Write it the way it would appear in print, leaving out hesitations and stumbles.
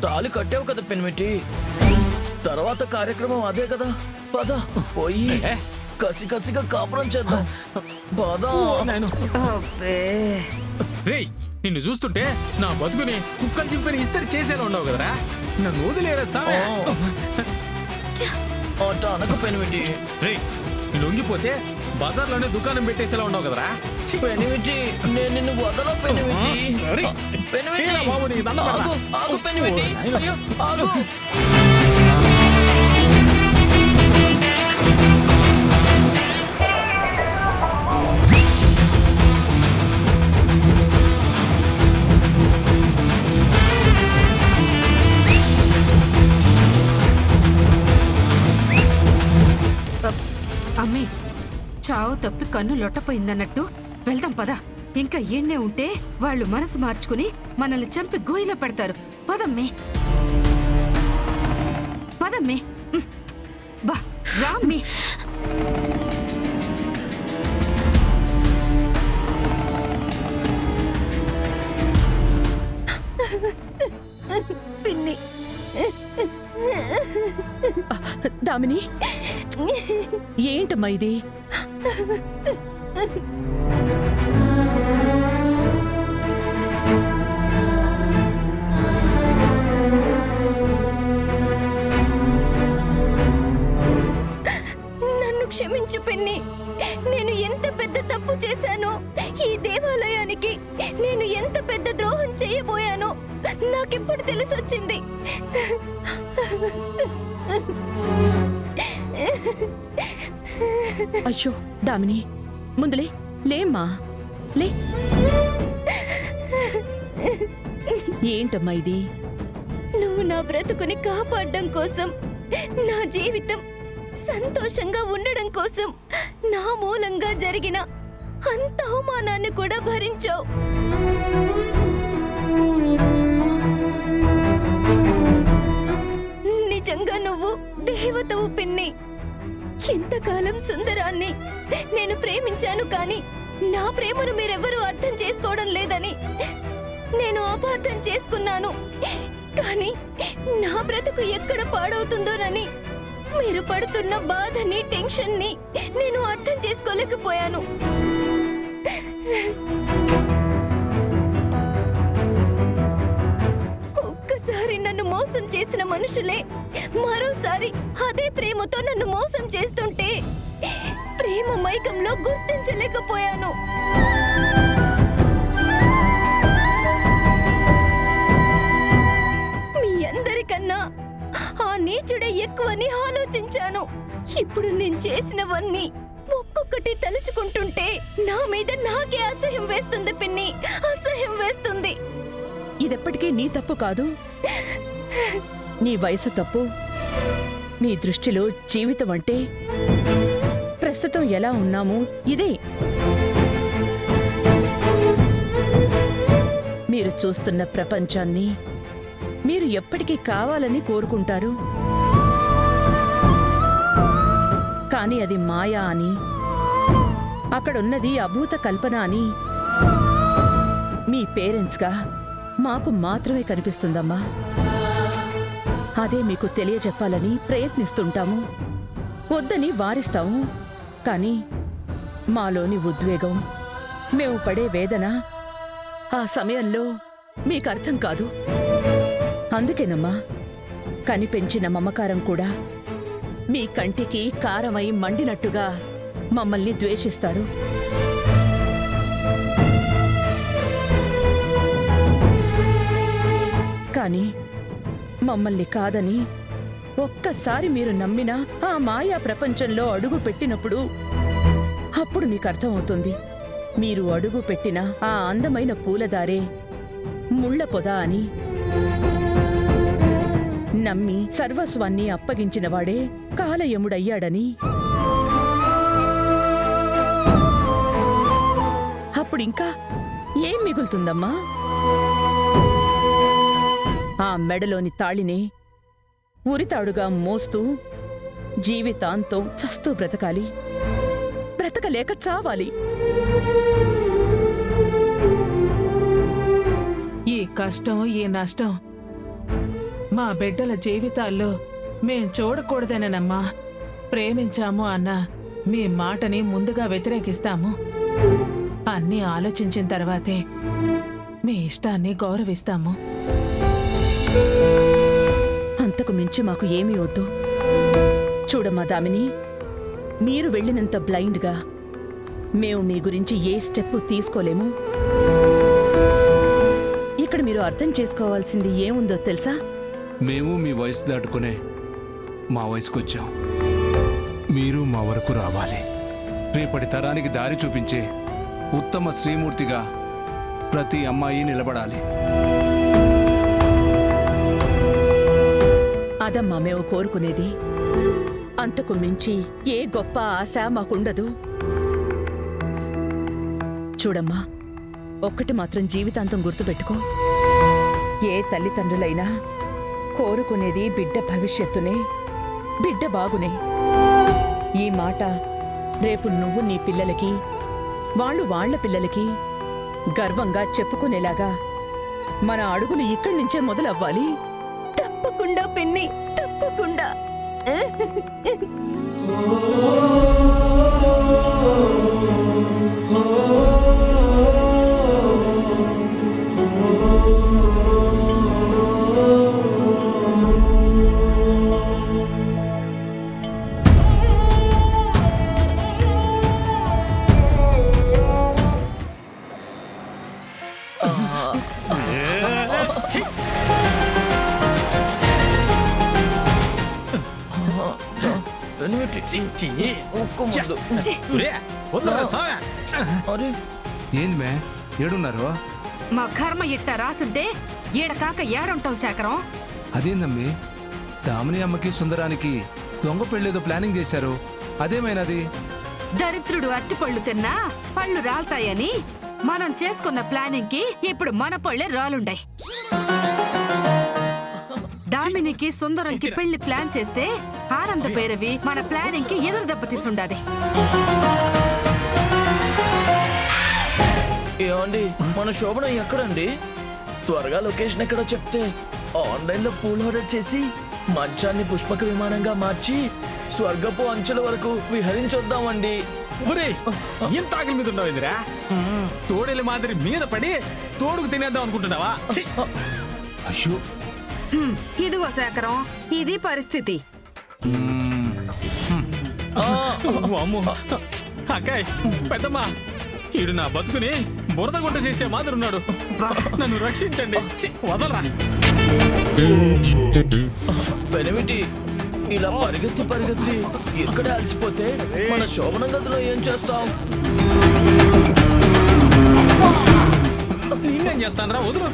తాళి కట్టావు కదా పెనిమిటి, తర్వాత కార్యక్రమం అదే కదా. పద పోయి కసి కసిగా కాపురం చేద్దాం. పద. రేయ్, నిన్ను చూస్తుంటే నా బతుకుని కుక్కలు చింపిన ఇస్తరి చేసేలా ఉండవు కదరా. నన్ను వదిలేరా సామె. అట అనకు పెనిమిటి. రేయ్, లొంగిపోతే బజార్లోనే దుకాణం పెట్టేసేలా ఉండవు కదరా. పెనిమిటి, నేను నిన్ను వదల పెనిమిటి. పెనిమిటి బాబు, నీకు దండం పెడతా. ఆగు, ఆగు పెనిమిటి. అయ్యో, ఆగు. అమ్మి, చావు తప్పి కన్ను లొట్టపోయిందన్నట్టు వెళ్దాం పద. ఇంకా ఎన్నే ఉంటే వాళ్ళు మనసు మార్చుకుని మనల్ని చంపి గోయిలో పెడతారు. పదమ్మే పదమ్మే. బా రామ్మి. పిన్ని, దామిని, ఏంటమ్మా ఇది? నన్ను క్షమించు పిన్ని. నేను ఎంత పెద్ద తప్పు చేశానో, ఈ దేవాలయానికి నేను ఎంత పెద్ద ద్రోహం చేయబోయానో నాకెప్పుడు తెలిసొచ్చింది. అయ్యో దామిని, ముందులే లేమ్మా, లే. ఏంటమ్మా ఇది? నువ్వు నా బ్రతుకుని కాపాడడం కోసం, నా జీవితం సంతోషంగా ఉండడం కోసం నా మూలంగా జరిగిన అంత అవమానాన్ని కూడా భరించావు. నిజంగా నువ్వు దేవతవు పిన్ని. ఇంతకాలం సుందరాన్ని నేను ప్రేమించాను, కానీ నా ప్రేమను మీరెవరూ అర్థం చేసుకోవడం లేదని నేను అపార్థం చేసుకున్నాను. కానీ నా బ్రతుకు ఎక్కడ పాడవుతుందోనని మీరు పడుతున్న బాధని, టెన్షన్ని నేను అర్థం చేసుకోలేకపోయాను. ఒక్కసారి నన్ను మోసం చేసిన మనుషులే మరోసారి అదే ప్రేమతో నన్ను మోసం చేస్తుంటే ప్రేమ మైకంలో గుర్తించలేకపోయాను. మీ అందరికన్నా ఆ నీచుడే ఎక్కువని ఆలోచించాను. ఇప్పుడు నేను చేసినవన్నీ ఒక్కొక్కటి తలుచుకుంటుంటే నా మీద నాకే అసహ్యం వేస్తుంది పిన్ని, అసహ్యం వేస్తుంది. ఇదెప్పటికీ నీ తప్పు కాదు, నీ వయసు తప్పు. మీ దృష్టిలో జీవితం అంటే ప్రస్తుతం ఎలా ఉన్నాము ఇదే. మీరు చూస్తున్న ప్రపంచాన్ని మీరు ఎప్పటికీ కావాలని కోరుకుంటారు, కానీ అది మాయా అని, అక్కడున్నది అభూత కల్పన అని మీ పేరెంట్స్గా మాకు మాత్రమే కనిపిస్తుందమ్మా. అదే మీకు తెలియజెప్పాలని ప్రయత్నిస్తుంటాము, వద్దని వారిస్తాము. కానీ మాలోని ఉద్వేగం, మేము పడే వేదన ఆ సమయంలో మీకర్థం కాదు. అందుకేనమ్మా కనిపెంచిన మమకారం కూడా మీ కంటికి కారమై మండినట్టుగా మమ్మల్ని ద్వేషిస్తారు. కానీ మమ్మల్ని కాదని ఒక్కసారి మీరు నమ్మిన ఆ మాయా ప్రపంచంలో అడుగు పెట్టినప్పుడు అప్పుడు మీకు అర్థమవుతుంది, మీరు అడుగు పెట్టిన ఆ అందమైన పూలదారే ముళ్ళ పొద అని. నమ్మి సర్వస్వాన్ని అప్పగించినవాడే కాలయముడయ్యాడని. అప్పుడింకా ఏం మిగులుతుందమ్మా? ఆ మెడలోని తాళినే ఉరితాడుగా మోస్తూ జీవితాంతం చస్తూ బ్రతకాలి, బ్రతకలేక చావాలి. ఈ కష్టం, ఈ నష్టం మా బిడ్డల జీవితాల్లో మేం చూడకూడదనమ్మా. ప్రేమించాము అన్న మీ మాటని ముందుగా వ్యతిరేకిస్తాము. అన్నీ ఆలోచించిన తర్వాతే మీ ఇష్టాన్ని గౌరవిస్తాము. అంతకు మించి మాకు ఏమీ వద్దు. చూడమ్మా దామిని, మీరు వెళ్ళినంత బ్లైండ్గా మేము మీ గురించి ఏ స్టెప్ తీసుకోలేము. ఇక్కడ మీరు అర్థం చేసుకోవాల్సింది ఏముందో తెలుసా? మేము మీ వయసు దాటుకునే మా వయసుకొచ్చాం. మీరు మా వరకు రావాలి. రేపటి తరానికి దారి చూపించే ఉత్తమ శ్రీమూర్తిగా ప్రతి అమ్మాయి నిలబడాలి. అదమ్మా మేము కోరుకునేది. అంతకు మించి ఏ గొప్ప ఆశ మాకుండదు. చూడమ్మా, ఒక్కటి మాత్రం జీవితాంతం గుర్తుపెట్టుకో. ఏ తల్లిదండ్రులైనా కోరుకునేది బిడ్డ భవిష్యత్తునే, బిడ్డ బాగునే. ఈ మాట రేపు నువ్వు నీ పిల్లలకి, వాళ్ళు వాళ్ళ పిల్లలకి గర్వంగా చెప్పుకునేలాగా మన అడుగులు ఇక్కడి నుంచే మొదలవ్వాలి. తప్పకుండా పిన్ని, తప్పకుండా. పెనిమిటి ఒక్క ముందు. అరే ఏంది మే ఏడున్నారు? మా కర్మ ఇట్ట రాసుంటే ఈడకాక ఏడుంటాం శేఖరం. అదేందమ్మి, దామిని అమ్మకి సుందరానికి దొంగ పెళ్ళేదో ప్లానింగ్ చేశారు. అదేమైనది? దరిద్రుడు అట్టిపళ్ళు తిన్నా పళ్ళు రాల్తాయని మనం చేసుకున్న ప్లానింగ్ కి ఇప్పుడు మన పళ్ళే రాలుండాయి. దామినికి సుందరంకి పెళ్లి ప్లాన్ చేస్తే ఆనంద భైరవి మన ప్లానింగ్ కి ఎదురు దెబ్బతీసుండాది. ఏమండి, మన శోభన ఎక్కడండి? త్వరగా లొకేషన్ ఎక్కడో చెప్తే ఆన్లైన్ లో పూల్ ఆర్డర్ చేసి మంచాన్ని పుష్పక విమానంగా మార్చి స్వర్గపు అంచుల వరకు విహరించొద్దామండి. ఎంత ఆకలి మీద ఉన్నావురా? తోడేలి మాదిరి మీద పడి తోడుకు తినేద్దాం అనుకుంటున్నావా? అయ్యో, ఇదిగో శేఖరం, ఇది పరిస్థితి. అమ్మో అక్కాయ్, పెద్దమ్మా, ఈడు నా బతుకుని బురద గుంట చేసే మాదిరి ఉన్నాడు. నన్ను రక్షించండి, వదలరా. పెనిమిటి ఇలా పరిగెత్తి పరిగెత్తి ఇక్కడే అలసిపోతే మన శోభన గదిలో ఏం చేస్తాం? నేనేం చేస్తానరా? వదులు.